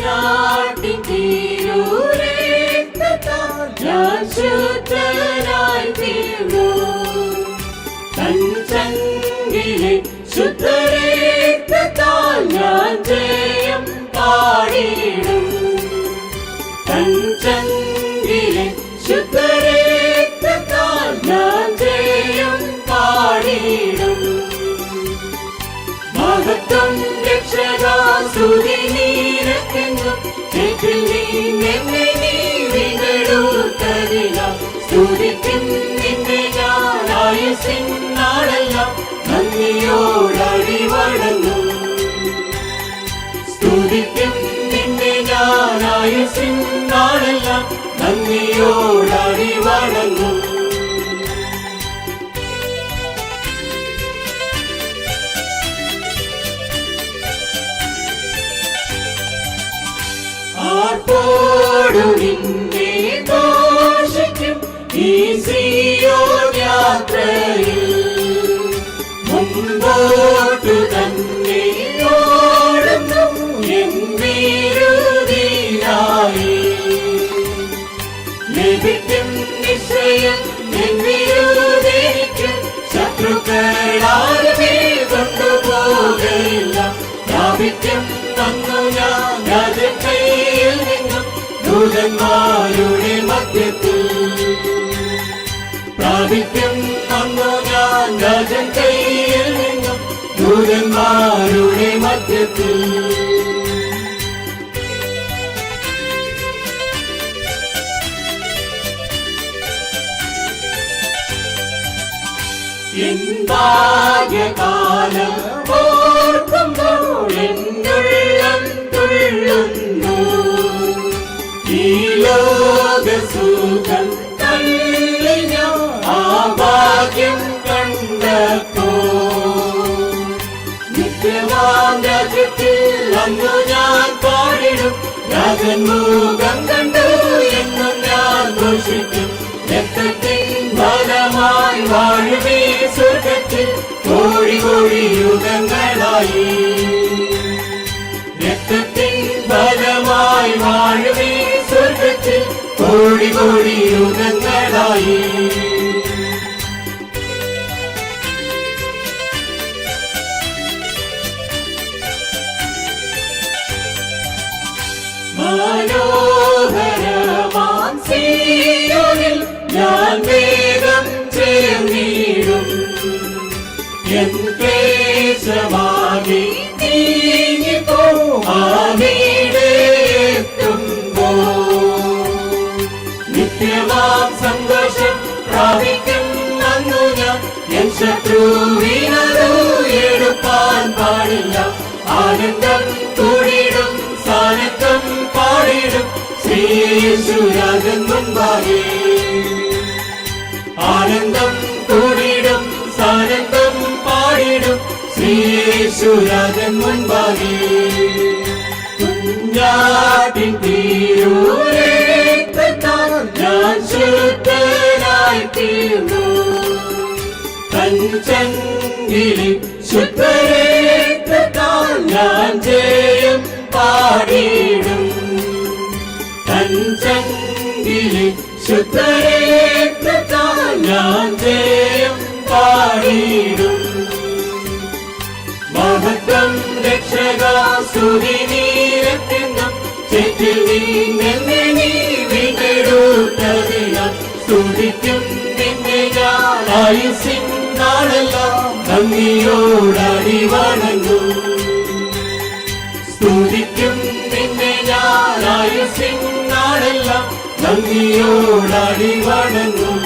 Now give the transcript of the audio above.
കുഞ്ഞാട്ടിൻ തിരുരക്തത്താൽ ഞാൻ ശുദ്ധനായി തീർന്നു. തൻ ചങ്കിലെ ശുദ്ധരക്തത്താൽ ഞാൻ ജയം പാടിയിടും. തൻ ചങ്കിലെ ശുദ്ധരക്തത്താൽ ഞാൻ ജയം പാടിയിടും. മഹത്വം രക്ഷകാ സ്തുതി നിനക്കെന്നും ചേറ്റിൽ നിന്നെ നീ വീണ്ടെടുത്തതിനാൽ സ്തുതിക്കും നിന്നെ ഞാൻ ആയുസ്സിൻ നാളെല്ലാം നന്ദിയോടടി വണങ്ങും. സ്തുതിക്കും നിന്നെ ഞാൻ ആയുസ്സിൻ നാളെല്ലാം നന്ദിയോടടി വണങ്ങും. ആർപ്പോടു നിന്നെ ഘോഷിക്കും ഈ സിയോൻ യാത്രയിൽ. മുമ്പോട്ടു തന്നെ ഓടുന്നു എൻ വിരുദിനായി. ലഭിക്കും നിശ്ചയം എൻ വിരുദിക്കും. ശത്രുക്കളാരുമേ കൊണ്ടുപോകയില്ല. പ്രാപിക്കും തന്നു ഞാൻ രാജകൈയിൽ നിന്നും ദൂതന്മാരുടെ മധ്യത്തിൽ. പ്രാപിക്കും തന്നു ഞാൻ രാജകൈയിൽ നിന്നും ദൂതന്മാരുടെ മധ്യത്തിൽ. എൻ ഭാഗ്യകാലം ഓർക്കുമ്പോൾ എന്നുള്ളം തുള്ളുന്നു. ഈ ലോകസുഖം തള്ളി ഞാൻ ആ ഭാഗ്യം കണ്ടപ്പോൾ നിത്യമാം രാജ്യത്തിൽ അന്നു ഞാൻ പാടിടും. രാജൻ മുഖം കണ്ടു എന്നും ഞാൻ ഘോഷിക്കും. രക്തത്തിൻ ഫലമായി വാഴുമേ സ്വർഗത്തിൽ കോടി കോടി യുഗങ്ങളായി. രക്തത്തിൻ ഫലമായി വാഴുമേ സ്വർഗത്തിൽ കോടി കോടി യുഗങ്ങളായി. മനോഹരമാം സിയോനിൽ ഞാൻ വേഗം ചേർന്നിടും. എൻ ക്ലേശമാകി നീങ്ങിപ്പോ ആവിടെത്തുമ്പോൾ നിത്യമാം സന്തോഷം പ്രാപിക്കും അന്നു ഞാൻ. എൻ ശത്രുവിനതു എടുപ്പാൻ പാടില്ല. ആനന്ദം കൂടിടും സാനന്ദം പാടിടും ശ്രീയേശുരാജൻ മുൻപാകെ. ആനന്ദം കൂടിടും സാനന്ദം പാടിടും ശ്രീയേശുരാജൻ മുൻപാകെ. കുഞ്ഞാട്ടിൻ തിരുരക്തത്താൽ ഞാൻ ശുദ്ധനായി തീർന്നു. തൻ ചങ്കിലെ ശുദ്ധരക്തത്താൽ ഞാൻ ജയം പാടിടും. തൻ ചങ്കിലെ ശുദ്ധരക്തത്താൽ ഞാൻ ജയം പാടിടും. മഹത്വം രക്ഷകാ സ്തുതി നിനക്കെന്നും ചേറ്റിൽ നിന്നെ നീ വീണ്ടെടുത്തതിനാൽ സ്തുതിക്കും നിന്നെ ഞാൻ ആയുസ്സിൻ നാളെല്ലാം നന്ദിയോടടി വണങ്ങും. സ്തുതിക്കും നിന്നെ ഞാൻ ആയുസ്സിൻ നാളെല്ലാം നന്ദിയോടടി വണങ്ങും.